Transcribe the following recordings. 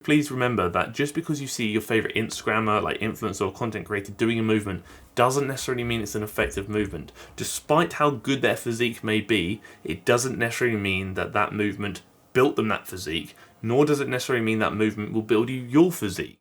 Please remember that just because you see your favorite Instagrammer, like influencer or content creator doing a movement doesn't necessarily mean it's an effective movement. Despite how good their physique may be, it doesn't necessarily mean that that movement built them that physique, nor does it necessarily mean that movement will build you your physique.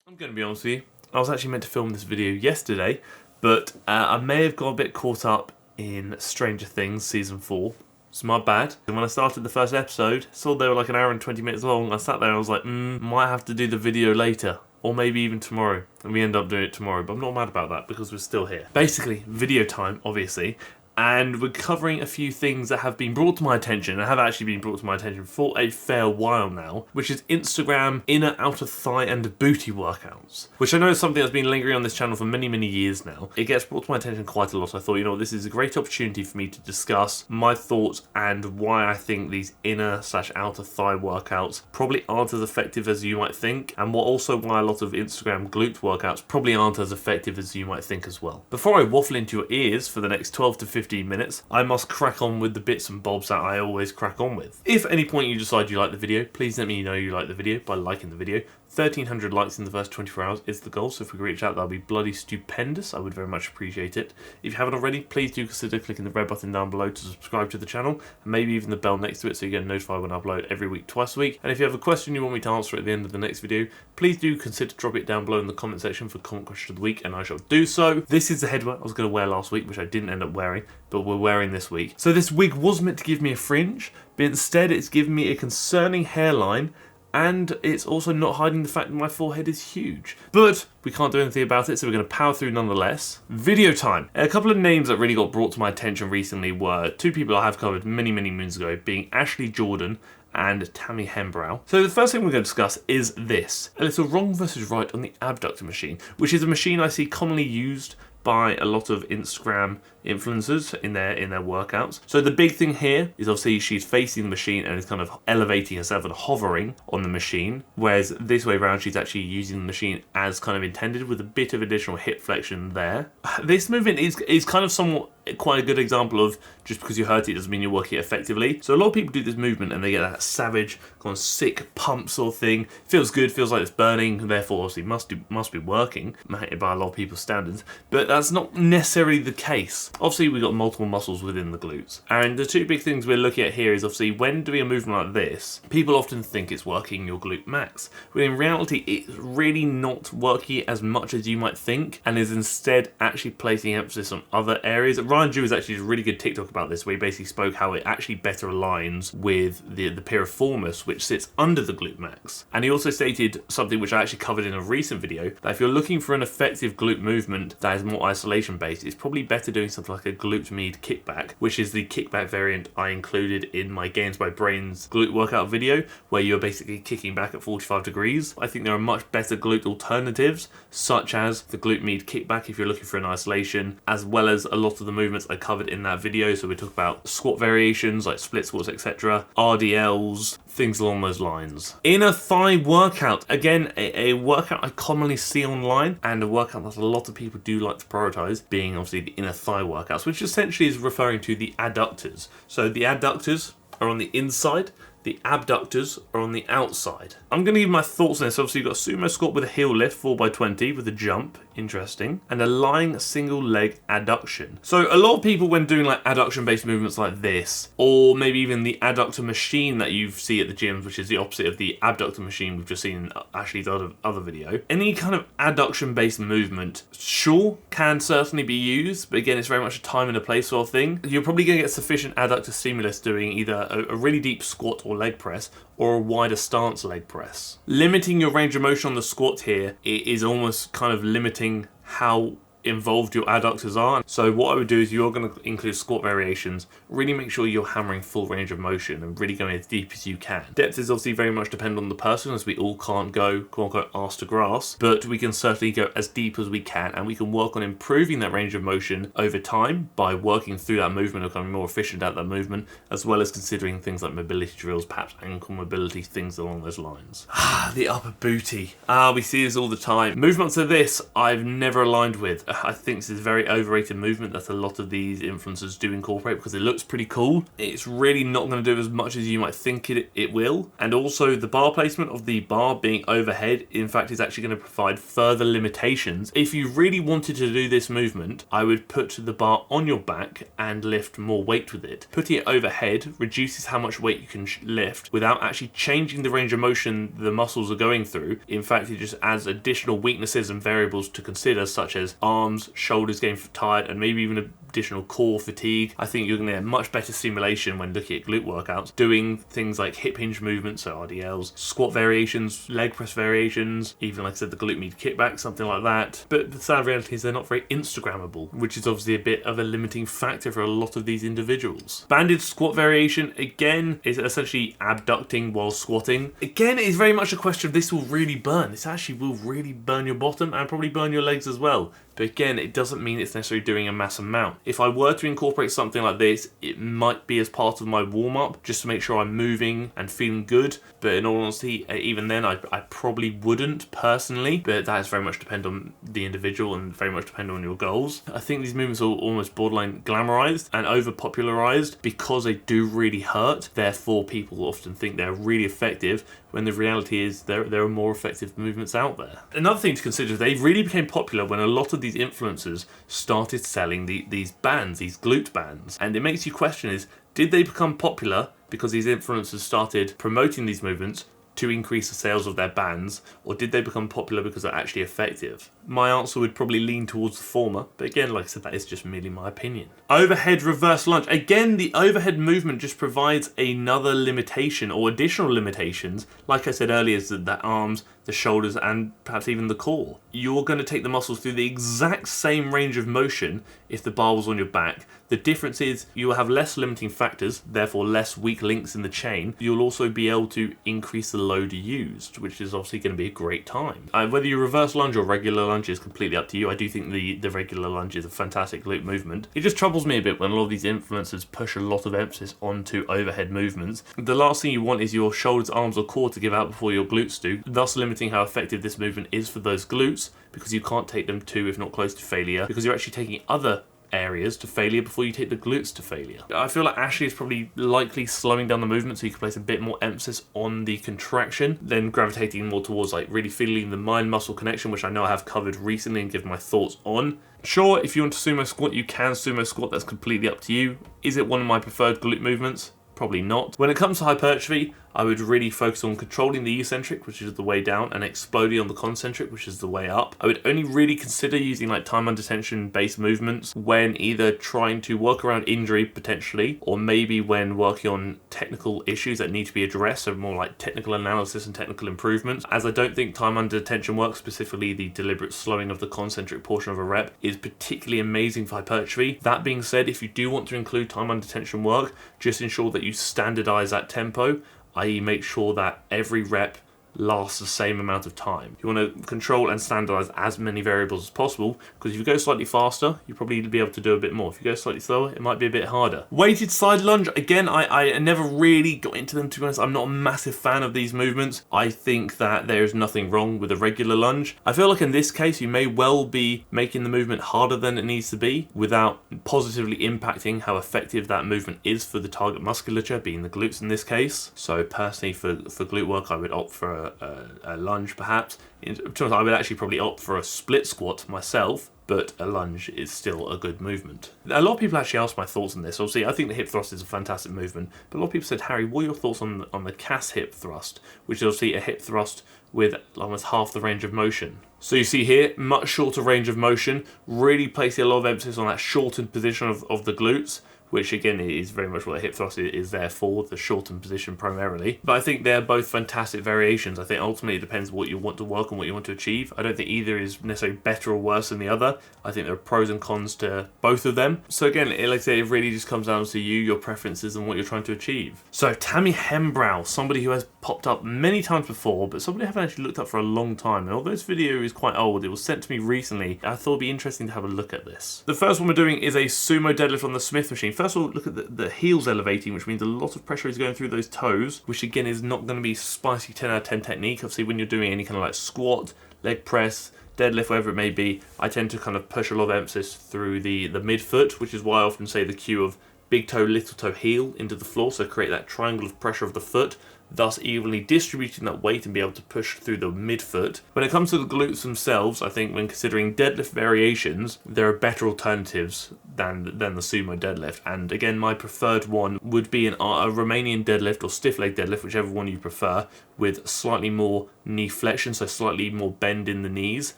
I'm going to be honest with you, I was actually meant to film this video yesterday, but I may have got a bit caught up in Stranger Things Season 4. It's my bad. And when I started the first episode, saw they were like an hour and 20 minutes long, I sat there and I was like, might have to do the video later. Or maybe even tomorrow. And we end up doing it tomorrow, but I'm not mad about that because we're still here. Basically, video time, obviously. And we're covering a few things that have been brought to my attention, and have actually been brought to my attention for a fair while now, which is Instagram inner, outer thigh and booty workouts, which I know is something that's been lingering on this channel for many, many years now. It gets brought to my attention quite a lot, so I thought, you know, this is a great opportunity for me to discuss my thoughts and why I think these inner/outer thigh workouts probably aren't as effective as you might think, and also why a lot of Instagram glute workouts probably aren't as effective as you might think as well. Before I waffle into your ears for the next 12 to 15 minutes, I must crack on with the bits and bobs that I always crack on with. If at any point you decide you like the video, please let me know you like the video by liking the video. 1,300 likes in the first 24 hours is the goal, so if we can reach out, that'll be bloody stupendous. I would very much appreciate it. If you haven't already, please do consider clicking the red button down below to subscribe to the channel, and maybe even the bell next to it so you get notified when I upload every week, twice a week. And if you have a question you want me to answer at the end of the next video, please do consider dropping it down below in the comment section for comment question of the week, and I shall do so. This is the headwear I was going to wear last week, which I didn't end up wearing, but we're wearing this week. So this wig was meant to give me a fringe, but instead it's given me a concerning hairline, and it's also not hiding the fact that my forehead is huge. But we can't do anything about it, so we're going to power through nonetheless. Video time. A couple of names that really got brought to my attention recently were two people I have covered many, many moons ago, being Ashleigh Jordan and Tammy Hembrow. So the first thing we're going to discuss is this. A little wrong versus right on the Abductor Machine, which is a machine I see commonly used by a lot of Instagram influencers in their workouts. So the big thing here is obviously she's facing the machine and is kind of elevating herself and hovering on the machine, whereas this way around she's actually using the machine as kind of intended, with a bit of additional hip flexion there. This movement is kind of somewhat quite a good example of just because you hurt it doesn't mean you're working it effectively. So a lot of people do this movement and they get that savage, kind of sick pump sort of thing. Feels good, feels like it's burning, therefore obviously must be working by a lot of people's standards. But that's not necessarily the case. Obviously we've got multiple muscles within the glutes. And the two big things we're looking at here is obviously when doing a movement like this, people often think it's working your glute max. But in reality it's really not working as much as you might think, and is instead actually placing emphasis on other areas. Ryan Jew is actually a really good TikTok about this, where he basically spoke how it actually better aligns with the piriformis, which sits under the glute max. And he also stated something which I actually covered in a recent video, that if you're looking for an effective glute movement that is more isolation based, it's probably better doing something like a glute med kickback, which is the kickback variant I included in my Gains by Brains glute workout video, where you're basically kicking back at 45 degrees. I think there are much better glute alternatives, such as the glute med kickback if you're looking for an isolation, as well as a lot of the movements I covered in that video. So we talk about squat variations like split squats, etc., RDLs, things along those lines. Inner thigh workout, again a workout I commonly see online, and a workout that a lot of people do like to prioritize, being obviously the inner thigh workouts, which essentially is referring to the adductors. So the adductors are on the inside, the abductors are on the outside. I'm going to give my thoughts on this. Obviously you've got a sumo squat with a heel lift, 4x20 with a jump, interesting, and a lying single leg adduction. So a lot of people when doing like adduction based movements like this, or maybe even the adductor machine that you see at the gyms, which is the opposite of the abductor machine we've just seen in Ashleigh's other video, any kind of adduction based movement, sure, can certainly be used, but again it's very much a time and a place sort of thing. You're probably going to get sufficient adductor stimulus doing either a really deep squat or leg press, or a wider stance leg press. Limiting your range of motion on the squat here is almost kind of limiting how involved your adductors are. So what I would do is you're going to include squat variations. Really make sure you're hammering full range of motion and really going as deep as you can. Depth is obviously very much dependent on the person, as we all can't go quote unquote arse to grass, but we can certainly go as deep as we can, and we can work on improving that range of motion over time by working through that movement and becoming more efficient at that movement, as well as considering things like mobility drills, perhaps ankle mobility, things along those lines. The upper booty. We see this all the time. Movements of this I've never aligned with. I think this is a very overrated movement that a lot of these influencers do incorporate because it looks pretty cool. It's really not going to do as much as you might think it will. And also the bar placement of the bar being overhead, in fact, is actually going to provide further limitations. If you really wanted to do this movement, I would put the bar on your back and lift more weight with it. Putting it overhead reduces how much weight you can lift without actually changing the range of motion the muscles are going through. In fact, it just adds additional weaknesses and variables to consider, such as arms, shoulders getting tired, and maybe even additional core fatigue. I think you're going to get much better stimulation when looking at glute workouts, doing things like hip hinge movements, so RDLs, squat variations, leg press variations, even like I said, the glute med kickback, something like that. But the sad reality is they're not very Instagrammable, which is obviously a bit of a limiting factor for a lot of these individuals. Banded squat variation, again, is essentially abducting while squatting. Again, it's very much a question of this will really burn. This actually will really burn your bottom and probably burn your legs as well. But again, it doesn't mean it's necessarily doing a mass amount. If I were to incorporate something like this, it might be as part of my warm-up, just to make sure I'm moving and feeling good. But in all honesty, even then, I probably wouldn't personally. But that is very much depend on the individual and very much depend on your goals. I think these movements are almost borderline glamorized and over-popularized because they do really hurt. Therefore, people often think they're really effective, when the reality is there are more effective movements out there. Another thing to consider is they really became popular when a lot of these influencers started selling these bands, these glute bands. And it makes you question is, did they become popular because these influencers started promoting these movements to increase the sales of their bands, or did they become popular because they're actually effective? My answer would probably lean towards the former, but again, like I said, that is just merely my opinion. Overhead reverse lunge. Again, the overhead movement just provides another limitation or additional limitations. Like I said earlier, is that the arms, the shoulders, and perhaps even the core. You're going to take the muscles through the exact same range of motion if the bar was on your back. The difference is you will have less limiting factors, therefore less weak links in the chain. You'll also be able to increase the load used, which is obviously going to be a great time. Whether you reverse lunge or regular lunge is completely up to you. I do think the regular lunge is a fantastic glute movement. It just troubles me a bit when a lot of these influencers push a lot of emphasis onto overhead movements. The last thing you want is your shoulders, arms, or core to give out before your glutes do, thus limiting how effective this movement is for those glutes, because you can't take them to, if not close to failure, because you're actually taking other areas to failure before you take the glutes to failure. I feel like Ashleigh is probably likely slowing down the movement so you can place a bit more emphasis on the contraction, then gravitating more towards like really feeling the mind-muscle connection, which I know I have covered recently and given my thoughts on. Sure, if you want to sumo squat, you can sumo squat, that's completely up to you. Is it one of my preferred glute movements? Probably not. When it comes to hypertrophy, I would really focus on controlling the eccentric, which is the way down, and exploding on the concentric, which is the way up. I would only really consider using like time under tension based movements when either trying to work around injury potentially, or maybe when working on technical issues that need to be addressed, so more like technical analysis and technical improvements, as I don't think time under tension work, specifically the deliberate slowing of the concentric portion of a rep, is particularly amazing for hypertrophy. That being said, if you do want to include time under tension work, just ensure that you standardize that tempo, i.e. make sure that every rep lasts the same amount of time. You want to control and standardize as many variables as possible, because if you go slightly faster, you'll probably be able to do a bit more. If you go slightly slower, it might be a bit harder. Weighted side lunge, again, I never really got into them, to be honest. I'm not a massive fan of these movements. I think that there is nothing wrong with a regular lunge. I feel like in this case, you may well be making the movement harder than it needs to be without positively impacting how effective that movement is for the target musculature, being the glutes in this case. So personally, for glute work, I would opt for a lunge perhaps. I would actually probably opt for a split squat myself, but a lunge is still a good movement. A lot of people actually ask my thoughts on this. Obviously, I think the hip thrust is a fantastic movement, but a lot of people said, Harry, what are your thoughts on the CAS hip thrust, which is obviously a hip thrust with almost half the range of motion. So you see here, much shorter range of motion, really placing a lot of emphasis on that shortened position of the glutes, which again is very much what a hip thrust is there for, the shortened position primarily. But I think they're both fantastic variations. I think ultimately it depends what you want to work on, what you want to achieve. I don't think either is necessarily better or worse than the other. I think there are pros and cons to both of them. So again, like I say, it really just comes down to you, your preferences, and what you're trying to achieve. So Tammy Hembrow, somebody who has popped up many times before, but somebody I haven't actually looked up for a long time. And although this video is quite old, it was sent to me recently, I thought it'd be interesting to have a look at this. The first one we're doing is a sumo deadlift on the Smith machine. First of all, look at the heels elevating, which means a lot of pressure is going through those toes, which again is not going to be spicy 10 out of 10 technique. Obviously, when you're doing any kind of like squat, leg press, deadlift, whatever it may be, I tend to kind of push a lot of emphasis through the midfoot, which is why I often say the cue of big toe, little toe, heel into the floor, so create that triangle of pressure of the foot, thus evenly distributing that weight and be able to push through the midfoot. When it comes to the glutes themselves, I think when considering deadlift variations, there are better alternatives than the sumo deadlift. And again, my preferred one would be a Romanian deadlift or stiff leg deadlift, whichever one you prefer, with slightly more knee flexion, so slightly more bend in the knees,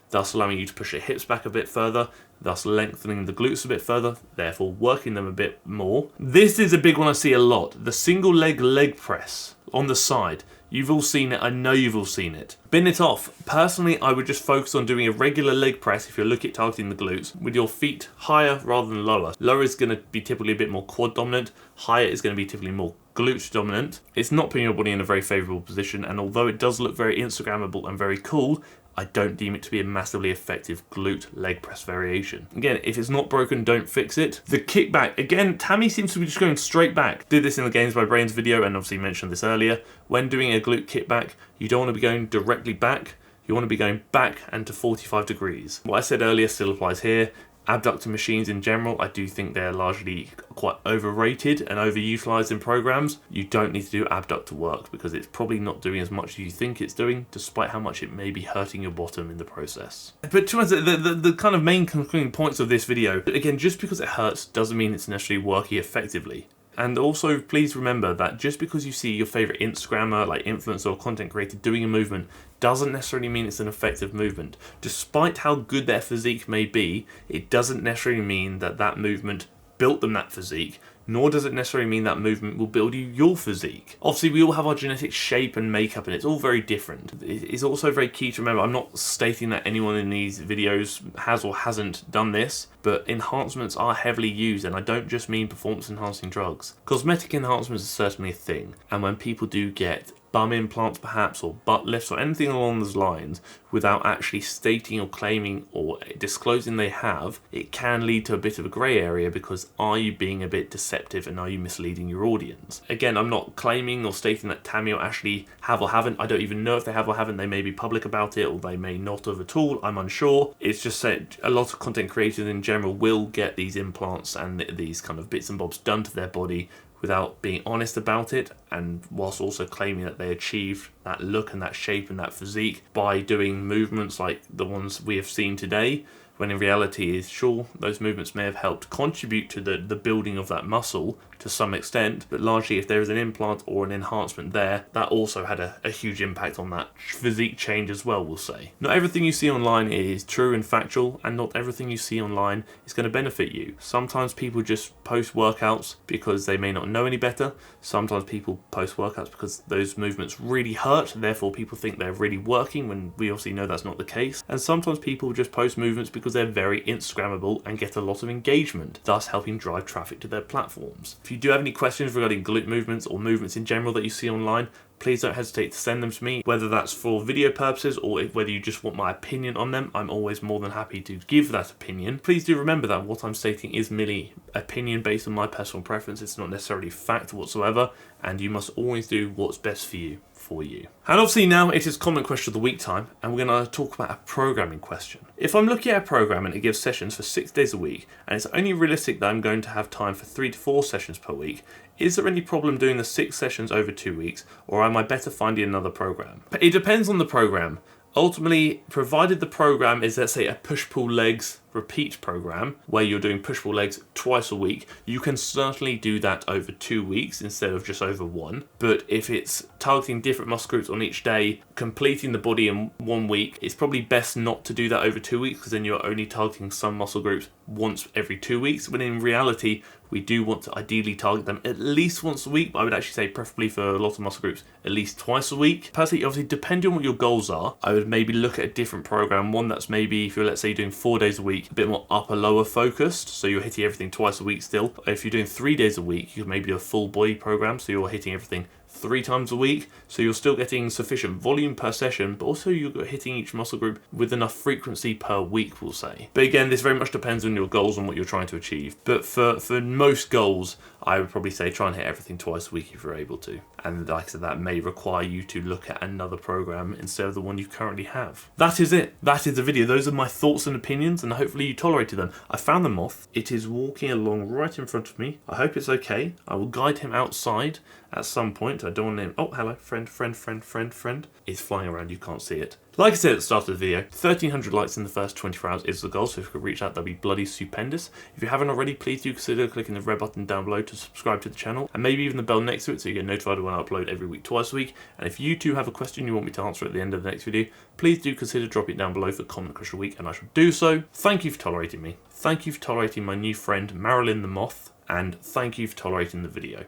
thus allowing you to push your hips back a bit further, thus lengthening the glutes a bit further, therefore working them a bit more. This is a big one I see a lot, the single leg press on the side. You've all seen it, I know you've all seen it. Bin it off. Personally, I would just focus on doing a regular leg press if you're looking at targeting the glutes, with your feet higher rather than lower. Lower is going to be typically a bit more quad dominant, higher is going to be typically more glute dominant. It's not putting your body in a very favourable position, and although it does look very Instagrammable and very cool, I don't deem it to be a massively effective glute leg press variation. Again, if it's not broken, don't fix it. The kickback, again, Tammy seems to be just going straight back. Did this in the Games by Brains video, and obviously mentioned this earlier. When doing a glute kickback, you don't want to be going directly back. You want to be going back and to 45 degrees. What I said earlier still applies here. Abductor machines in general, I do think they're largely quite overrated and overutilized in programs. You don't need to do abductor work because it's probably not doing as much as you think it's doing, despite how much it may be hurting your bottom in the process. But to answer the kind of main concluding points of this video, again, just because it hurts doesn't mean it's necessarily working effectively. And also, please remember that just because you see your favorite Instagrammer, like influencer or content creator doing a movement, doesn't necessarily mean it's an effective movement. Despite how good their physique may be, it doesn't necessarily mean that that movement built them that physique, nor does it necessarily mean that movement will build you your physique. Obviously, we all have our genetic shape and makeup, and it's all very different. It's also very key to remember, I'm not stating that anyone in these videos has or hasn't done this, but enhancements are heavily used, and I don't just mean performance-enhancing drugs. Cosmetic enhancements are certainly a thing, and when people do get bum implants perhaps, or butt lifts, or anything along those lines, without actually stating or claiming or disclosing they have, it can lead to a bit of a grey area, because are you being a bit deceptive and are you misleading your audience? Again, I'm not claiming or stating that Tammy or Ashleigh have or haven't. I don't even know if they have or haven't. They may be public about it, or they may not have at all. I'm unsure. It's just that a lot of content creators in general will get these implants and these kind of bits and bobs done to their body without being honest about it, and whilst also claiming that they achieved that look and that shape and that physique by doing movements like the ones we have seen today, when in reality is sure, those movements may have helped contribute to the building of that muscle to some extent, but largely if there is an implant or an enhancement there, that also had a huge impact on that physique change as well, we'll say. Not everything you see online is true and factual, and not everything you see online is going to benefit you. Sometimes people just post workouts because they may not know any better. Sometimes people post workouts because those movements really hurt, therefore people think they're really working, when we obviously know that's not the case. And sometimes people just post movements because they're very Instagrammable and get a lot of engagement, thus helping drive traffic to their platforms. If you do have any questions regarding glute movements or movements in general that you see online, please don't hesitate to send them to me, whether that's for video purposes or whether you just want my opinion on them. I'm always more than happy to give that opinion. Please do remember that what I'm stating is merely opinion based on my personal preference. It's not necessarily fact whatsoever, and you must always do what's best for you. And obviously now it is comment question of the week time, and we're going to talk about a programming question. If I'm looking at a program and it gives sessions for 6 days a week, and it's only realistic that I'm going to have time for 3 to 4 sessions per week, is there any problem doing the 6 sessions over 2 weeks, or am I better finding another program? It depends on the program. Ultimately, provided the program is, let's say, a push-pull legs repeat program where you're doing push-pull legs twice a week, you can certainly do that over 2 weeks instead of just over 1. But if it's targeting different muscle groups on each day, completing the body in 1 week, it's probably best not to do that over 2 weeks, because then you're only targeting some muscle groups once every 2 weeks, when in reality we do want to ideally target them at least once a week, but I would actually say preferably for a lot of muscle groups at least twice a week. Personally, obviously depending on what your goals are, I would maybe look at a different program, one that's maybe, if you're, let's say, doing 4 days a week, a bit more upper lower focused, so you're hitting everything twice a week still. If you're doing 3 days a week, you could maybe do a full body program, so you're hitting everything 3 times a week, so you're still getting sufficient volume per session, but also you're hitting each muscle group with enough frequency per week, we'll say. But again, this very much depends on your goals and what you're trying to achieve. But for most goals, I would probably say try and hit everything twice a week if you're able to. And like I said, that may require you to look at another program instead of the one you currently have. That is it. That is the video. Those are my thoughts and opinions, and hopefully you tolerated them. I found the moth. It is walking along right in front of me. I hope it's okay. I will guide him outside at some point. I don't want him... Oh, hello, friend. It's flying around, you can't see it. Like I said at the start of the video, 1,300 likes in the first 24 hours is the goal, so if you could reach that, that'd be bloody stupendous. If you haven't already, please do consider clicking the red button down below to subscribe to the channel, and maybe even the bell next to it so you get notified when I upload every week, twice a week. And if you too have a question you want me to answer at the end of the next video, please do consider dropping it down below for comment question of the week, and I shall do so. Thank you for tolerating me. Thank you for tolerating my new friend, Marilyn the Moth, and thank you for tolerating the video.